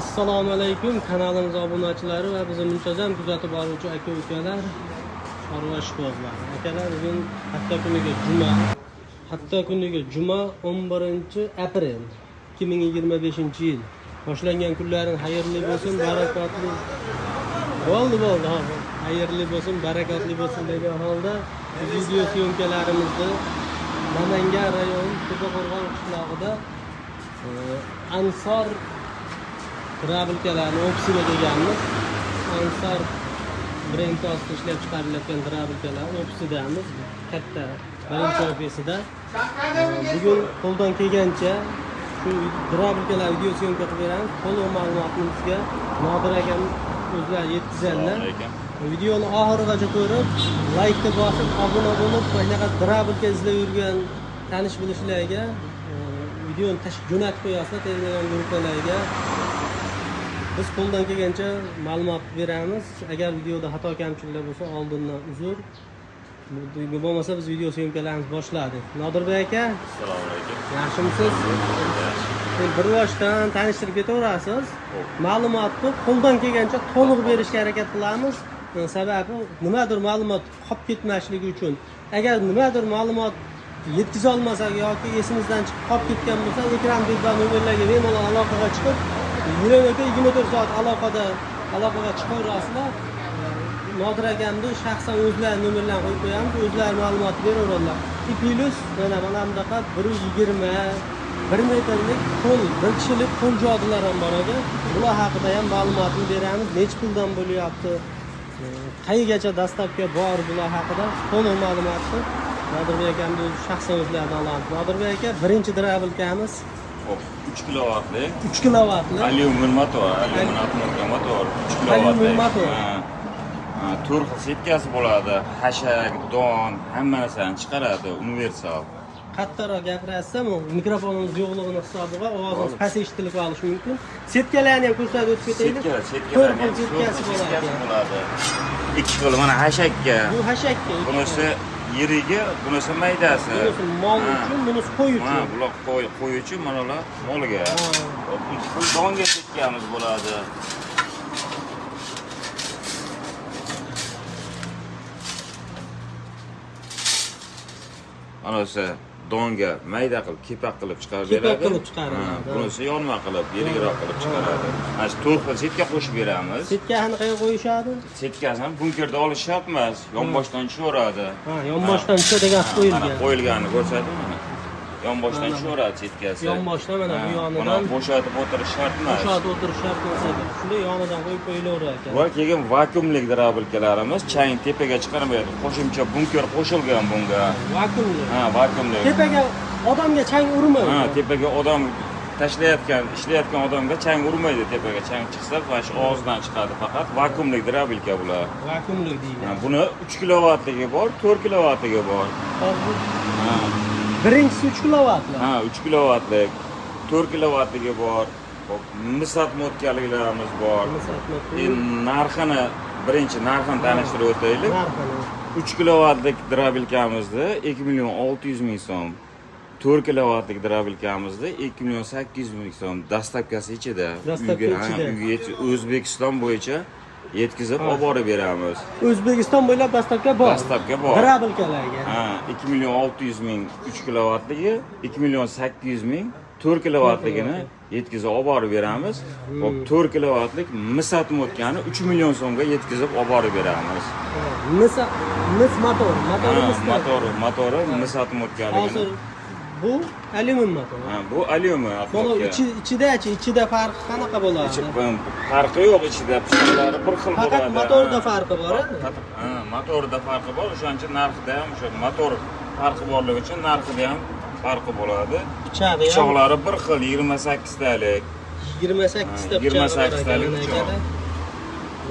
Assalomu alaykum kanalimiz obunachilari va bizni muntazam kuzatib boruvchi aka-ukalar, chorva ishqibozlar. Akalar, bugun hafta kuniga juma 11-aprel 2025-yil. Boshlangan kunlaring xayrli bo'lsin, barakatli. Bo'ldi. Xayrli bo'lsin, barakatli bo'lsin degan holda video syomkalarimizni Namangan rayoni Tepako'rg'on qishlog'ida Ansor Trabilkalarni ofisiga deganmiz. Ansor brendi ostida ishlab chiqarilayotgan trabilkalar ofisidamiz. Katta birinchi ofisida. Bugun qo'ldan kelgancha shu trabilkalar video syomka qilib beramiz. To'liq ma'lumotimizga Nodir akam o'zlari yetkazadilar. Videoni oxirigacha ko'rib, like bosib, obuna bo'lib, mana trabilka izlab yurgan tanish bilishlarga videoni jo'natib qo'yasizlar Telegram guruhlarga. Biz qo'ldan kelgancha ma'lumot beramiz. Agar videoda xato kamchiliklar bo'lsa, oldindan uzr. Bo'lmasa biz video syomkalarimizni boshladik. Nodirbek aka, assalomu alaykum. Yaxshimisiz? Bir boshdan tanishtirib ketaverasiz. Ma'lumotni qo'ldan kelgancha to'liq berishga harakat qilamiz. Sababi nimadir ma'lumot qolib ketmasligi uchun. Agar nimadir ma'lumot yetkiza olmasak yoki esimizdan chiqib qolib ketgan bo'lsa, ekran tepidagi nomerlarga bemalol aloqaga chiqib, 24 soat aloqaga chiqaverasizlar. Nodir akamni shaxsan o'zlari nomerlarini qo'yib qo'yamiz, o'zlari ma'lumot beraveradilar. Plus mana bunaqa 1 metrlik qo'l, bir kishilik qo'l jodilar ham bor edi. Bular haqida ham ma'lumotni beramiz. Necha puldan bo'lyapti? Qayergacha dastavka bor bular haqida to'liq ma'lumotni Nodirbek akamni shaxsan o'zlaridan olamiz. Nodirbek aka, birinchi trabilkamiz 3 kilovatli. 3 kilovatli. Alyumin motor, motor 3 kilovatli. Alyumin motor. To'rt xil setkasi bo'ladi. Hashak, don, hamma narsani chiqaradi, universal. Kattaroq gapirasam, mikrofonimiz yo'qligini hisobiga ovozingiz past eshitilib qolishi mumkin. Setkalarni ham ko'rsatib o'tib ketaylik. Setkalarni setkasi bo'ladi. Ikki xil, mana hashakka. Bu hashakka. Bunisi yiriga, bunisi maydasi. Bunisi mol uchun, bunisi qo'y uchun. Ha, bular qo'y uchun, mana ular molga. Ikki xil donga setkamiz bo'ladi. Manasi donga mayda qilib, kepak qilib chiqarib beradi. Kepak qilib chiqaradi. Bunisi yonma qilib, yirikroq qilib chiqaradi. Mana shu 4 xil setka qo'shib beramiz. Setkani qayerga qo'yishadi? Setkasini bunkerda olish shart emas, yonboshdan tushaveradi. Ha, yonboshdan tushadigan qo'yilgan. Mana qo'yilganini ko'rsatdim mana. Yonboshdan tushaveradi setkasi. Yonboshdan mana bu yonidan. Buni bo'shatib o'tirish shart emas. Bo'shatib o'tirish shart emas. Shunda yonidan qo'yib qo'yilaveradi ekan. Va keyin vakuumlik trabilkalarimiz chang tepaga chiqarmaydi. Qo'shimcha bunker qo'shilgan bunga. Vakuumlik. Ha, vakuumlik. Tepaga odamga chang urmaydi. Ha, tepaga odam ishlayotgan odamga chang urmaydi. Tepaga chang chiqsa, mana shu og'zidan chiqadi faqat. Vakuumlik trabilka bular. Vakuumlik deyiladi. Buni 3 kilovatligi bor, 4 kilovatligi bor. Ha. Birinchisi 3 kilovatli. Ha, 3 kilovatlik, 4 kilovatligi bor. Misat modkaliklarimiz bor. Endi birinchi narxini tanishtirib o'taylik. 3 kilovatlik trabilkamizni 2.600.000 so'm. 4 kilovatlik trabilkamizni 2.800.000 so'm dastavkasi ichida. Uyga O'zbekiston bo'yicha yetkazib olib borib beramiz. O'zbekiston bo'ylab dastavka bor. Dastavka bor. Trabilkalarga. Ha, 2.600.000 3 kilovatligi, 2.800.000 4 kilovatligini yetkazib olib borib beramiz. Hop, 4 kilovatlik misat motkani 3 million so'mga yetkazib olib borib beramiz. Mis motori misat motkaligini. Hozir bu alyumin motor. Ha, bu alyumin motor. Ichida farqi qanaqa bo'ladi? Farqi yo'q, ichida pishiqlari bir xil bo'ladi. Faqat motorda farqi bor. Ha, motorda farqi bor. O'shaning uchun narxida ham o'sha motor farqi borligi uchun narxida ham farqi bo'ladi. Pichoqlari bir xil 28 talik. 28 ta pichoq.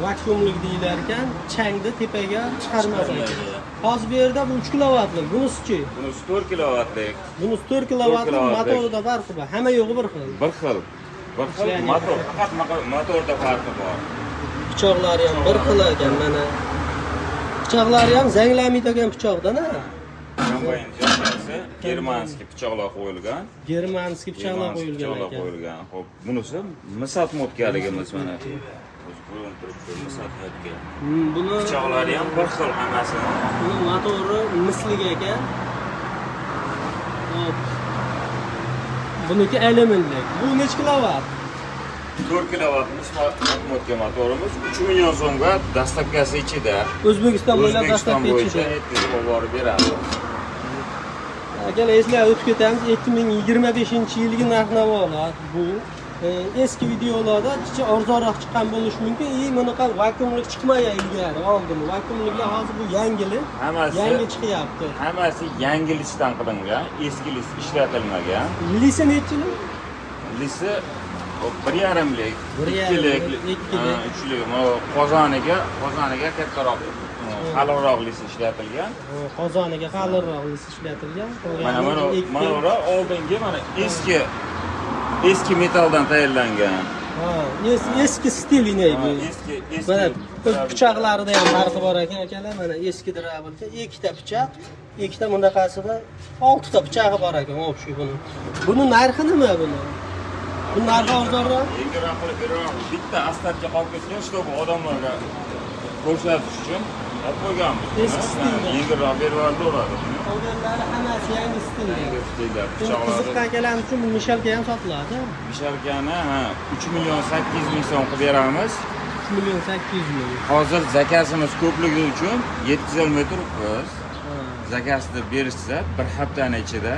Vakuumlik deyilar ekan, changni tepaga chiqarmas ekan. Hozir bu yerda bu 3 kilovatlik, bunisi-chi? Bunisi 4 kilovatlik. Bunisi 4 kilovatlik, motorida farqi bor. Hamma yo'g'i bir xil. Bir xil motor, faqat motorda farqi bor. Pichoqlari ham bir xil ekan, mana. Pichoqlari ham zanglamaydigan pichoqdan-a. kombayn joyasi germanskiy pichoqlar qo'yilgan. Germanskiy pichoqlar qo'yilgan Pichoqlar ekan. qo'yilgan. Xo'p, bunisi misat modgaligimiz mana. Ko'rinib turibdi, misat modga. Buni Pichoqlari ham bir xil hammasi. buni motori misliga ekan. Hop. Buniki alyuminlik. Bu necha kilovat? 4 kilovat misat modga motorimiz 3 million so'mga dastlabkasi ichida. O'zbekiston bo'ylab O'zbekiston dastlabki bo'yicha ichida. yetkazib olib beradi. Akalar eslar o'tib ketamiz. 2025-yilgi narx-navolar bu. Eski videolarda chicha arzonroq chiqqan bo'lishi mumkin. Bunaqa vakuumlik chiqmagan ilgari oldin. Vakuumliklar hozir bu yangilik. Yangi chiqyapti. Hammasi yangi listdan qilingan, eski list ishlatilmagan. Lisi necha yil? Lisi 1,5lik, 2lik, 3lik. Qozoniga kattaroq, qalinroq list ishlatilgan. Qozoniga qalinroq lis ishlatilgan. Mana ular oldingi mana eski metaldan tayyorlangan. Ha, eski stilini bu. Eski Mana pichoqlarida ham farqi bor ekan akalar. Mana eski drabilka, ikkita pichoq, ikkita bunaqasi bor, 6 ta pichog'i bor ekan, общий buni. Buni narxi nima buni? Bu narxi arzonroq? Yengilroq qilib beroq bitta astarga qolib ketgan, чтобы odamlarga ko'rsatish uchun olib qo'yganmiz. Eski stilda. Yengilroq berib yuboradi. Qolganlari hammasi yangi stilda. Stilda Qiziqqan pichoqlar. akalarimiz uchun bu mishalka ham sotiladi. Mishalkani 3 million 800 ming so'm qilib beramiz. 3 million 800 ming. Hozir zakasimiz ko'pligi uchun yetkazolmay turibmiz. Zakasni berishsa bir haftani ichida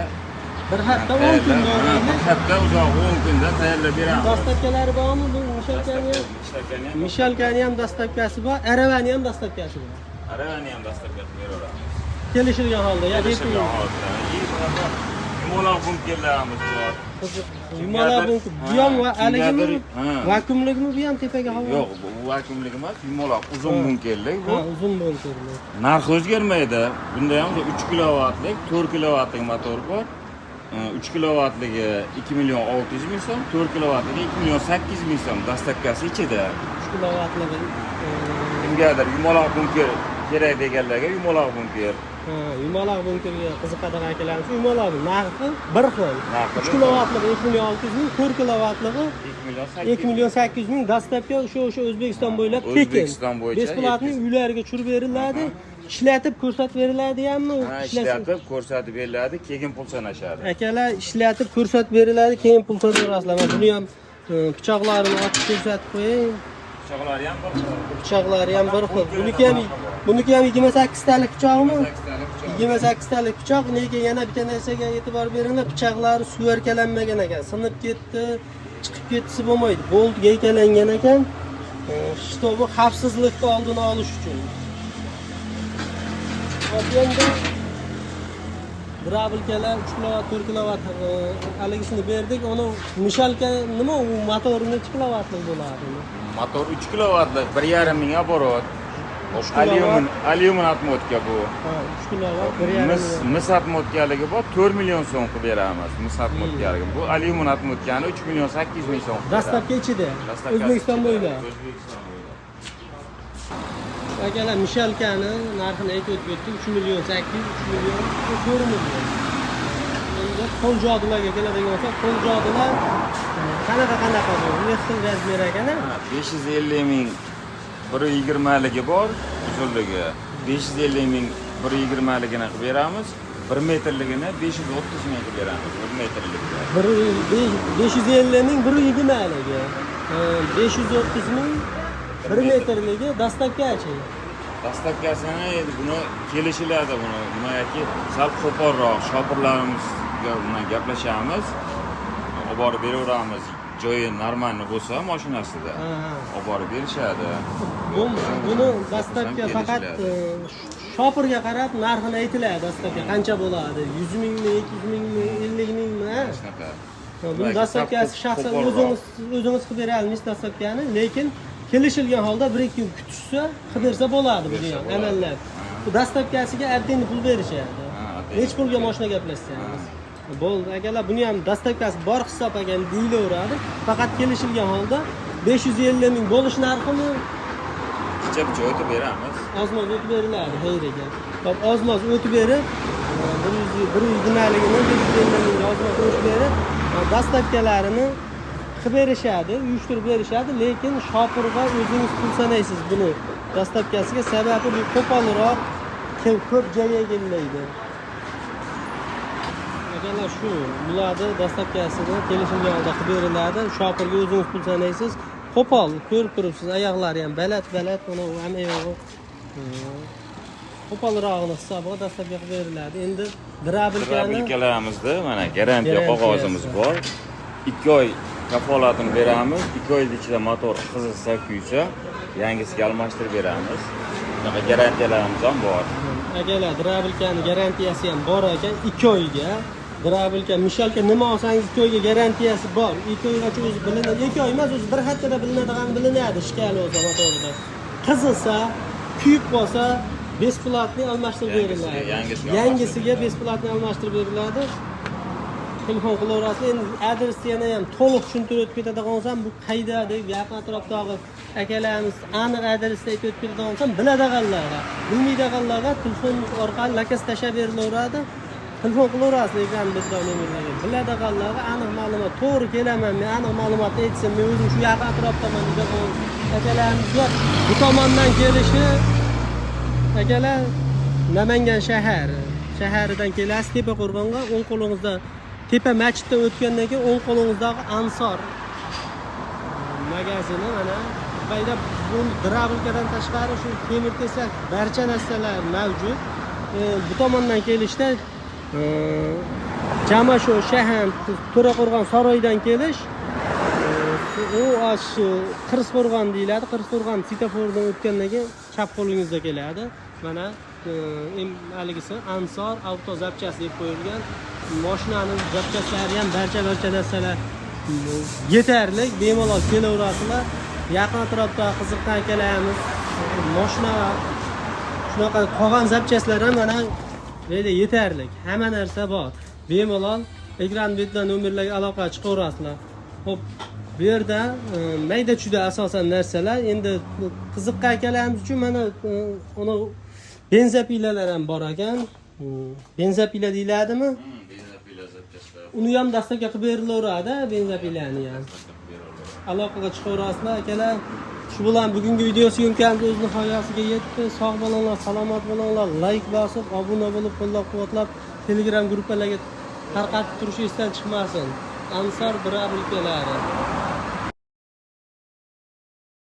Bir hafta 10 kun bir mobaynida hafta uzoq 10 kunda tayyorlab beramiz. dastlabkalari bormi bu mishalkani? Mishalkani ham Mishalkani ham dastlabkasi bor, aravani ham dastlabkasi bor. aravani ham dastlabkasi beraveramiz. Kelishilgan holda, ya Kelishilgan holatda. Yumaloq bunkerlarimiz bor. Yumaloq bunker. Bu ham haligimi? Ha. Vakuumlikmi bu ham tepaga havo? Yo'q, bu vakuumlik emas, yumaloq uzun bunkerlik bu. Ha, uzun bunkerlik. Narxi o'zgarmaydi. Bunda ham 3 kilovatlik, 4 kilovatlik motor bor. 3 kilovatligi 2 million 600 ming so'm, 4 kilovatligi 2 million 800 ming so'm dastlabkasi ichida. 3 kilovatligi. Kimgadir yumaloq bunker kerak deganlarga yumaloq bunker. Ha, yumaloq bunkerga qiziqadigan akalarimiz yumaloq narxi bir xil. Narxi 3 kilovatligi 2 million 600 ming, 4 kilovatligi 2 million 800 ming dastlabki o'sha O'zbekiston bo'ylab tekin. O'zbekiston bo'yicha Besplatniy uylariga tushirib beriladi. Ishlatib ko'rsatib beriladi-hammi? Ishlatib ko'rsatib beriladi, keyin pul sanashadi. Akalar ishlatib ko'rsatib beriladi, keyin pul to'layapsizlar. Mana buni ham pichoqlarini ochib ko'rsatib qo'ying. Pichoqlari ham bir xil. Pichoqlari ham bir xil. Buniki ham 28 talik pichoqmi? 28 talik pichoq, lekin yana bitta narsaga e'tibor beringlar, pichoqlari suvarkalanmagan ekan. Sinib ketdi, chiqib ketsa bo'lmaydi. Bolt gaykalangan ekan. Shtobi xavfsizlikni oldini olish uchun. Endi drabilkalar 3 kilovat, 4 kilovat haligisini berdik. Uni mishalka nima u motori necha kilovatlik bo'ladi? Motor 3 kilovatlik, 1,5 ming оборот. Alyumin atmotka bu. Ha, 3 kilovat, 1,5 Misat modgaligi bor, 4 million so'm qilib beramiz. Misat modgaligi. Bu alyumin atmotkani 3 million 800 ming so'm. dastlabki ichida. O'zbekiston bo'ylab. Akalar mishalkani narxini aytib o'tdik. 3 million 800, 3 million 4 million. Endi qo'l jodilarga keladigan bo'lsak, qo'l jodilar qanaqa bor? Nexil razmer ekana? 550 ming 120 ligi bor, uzunligi. 550 ming 120 ligini qilib beramiz. 1 metrligini 530 ming qilib beramiz. 1 metrlikni. 550 ming 120 ligi. 530 ming 1 metrligi dastlabkachi. Dastlabkasini endi buni kelishiladi buni. Nimaiki sal qo'polroq shopirlarimiz bilan gaplashamiz. Olib borib beraveramiz. Joyi normalni bo'lsa mashinasida. Olib borib berishadi. Buni dastlabki faqat shopirga qarab narxini aytiladi dastlabki qancha bo'ladi? 100 mingmi, 200 mingmi, 50 mingmi? Shunaqa. Buni dastlabkasi shaxsan o'zingiz qilib bera olmaysiz dastlabkani, lekin kelishilgan holda 1-2 kun kutishsa, qilib bersa bo'ladi buni ham amallab. Bu dastlabkasiga addini pul berishadi. Hech pulga mashina gaplashsangiz. Bo'ldi, akalar, buni ham dastlabkasi bor hisob ekan deyilaveradi. Faqat kelishilgan holda 550 ming bo'lish narximi? Picha o'tib beramiz. Ozmoz o'tib beriladi, xayriga. Hop, ozmoz o'tib berib, bir yuz nimaligini yozma qo'yib berib, dastavkalarini qilib berishadi, uyushtirib berishadi, lekin shopirga o'zingiz pul sanaysiz buni dastavkasiga, sababi bu qo'polroq, ko'p joyga kelmaydi. Agarlar shu bularni dastavkasini kelishilgan holda qilib beriladi, shopirga o'zingiz pul sanaysiz. Qo'pol ko'rib turibsiz, oyoqlari ham balat, mana ham oyog'i qo'polrog'ini hisobiga dastavka qilib beriladi. Endi drabilkalarimizni mana garantiya qog'ozimiz bor. 2 oy kafolatini beramiz. 2 oyning ichida motor qizisa, kuysa, yangisiga almashtirib beramiz. Bunaqa garantiyalarimiz ham bor. Agarlar drabilkani garantiyasi ham bor ekan, 2 oyga. Drabilka, mishalka nima olsangiz 2 oyga garantiyasi bor. 2 oygacha o'zi bilinadi. 2 oy emas, o'zi bir haftada bilinadi shikali o'zi motorida. Qizilsa, kuyib qolsa, besplatni almashtirib beriladi. Yangisiga besplatni almashtirib beriladi. Telefon qilaverasiz. Endi adresni yana ham to'liq tushuntirib o'tib ketadigan bo'lsam, bu qayda deb yaqin atrofdagi akalarimiz aniq adresni aytib o'tib ketadigan bo'lsam, biladiganlarga, bilmaydiganlarga telefon orqali lakas tashlab berilaveradi. Telefon qilaverasiz ekran bizda nomerlarga. Biladiganlarga aniq ma'lumot, to'g'ri kelaman, men aniq ma'lumotni aytsam, men o'zim shu yaqin atrofdaman degan akalarimizga bu tomondan kelishi akalar Namangan shaharidan kelasiz, Tepaqo'rg'onga, o'ng qo'lingizda Tepa masjiddan o'tgandan keyin o'ng qo'lingizdagi Ansor magazini mana qayda bu drabilkadan tashqari shu temir tesak barcha narsalar mavjud. Bu tomondan kelishda Jamasho Shahan To'raqo'rg'on saroydan kelish u Qirisqo'rg'on deyiladi. Qirisqo'rg'on svetofordan o'tgandan keyin chap qo'lingizda keladi. Mana haligisi Ansor avto zapchasi deb qo'yilgan. Mashinaning zapchaslari ham barcha narsalar yetarli, bemalol kelaverasizlar. Yaqin atrofda qiziqqan akalarimiz mashina shunaqa qolgan zapchaslar ham mana deydi yetarli. Hamma narsa bor. Bemalol ekran betdan nomerlarga aloqa chiqaverasizlar. Xo'p, bu yerda mayda-chuda asosan narsalar. Endi qiziqqan akalarimiz uchun mana uni benzapilalar ham bor ekan. Benzapila deyiladimi? Benzapila zapchaslar. Uni ham dastavka qilib berilaveradi, benzapilani ham. Aloqaga chiqaverasizlar akalar. Shu bilan bugungi video syomkamiz o'z nihoyasiga yetdi. Sog' bo'linglar, salomat bo'linglar. Like bosib, obuna bo'lib, qo'llab-quvvatlab, Telegram gruppalarga tarqatib turishingizdan chiqmasin. Ansor drabilkalari.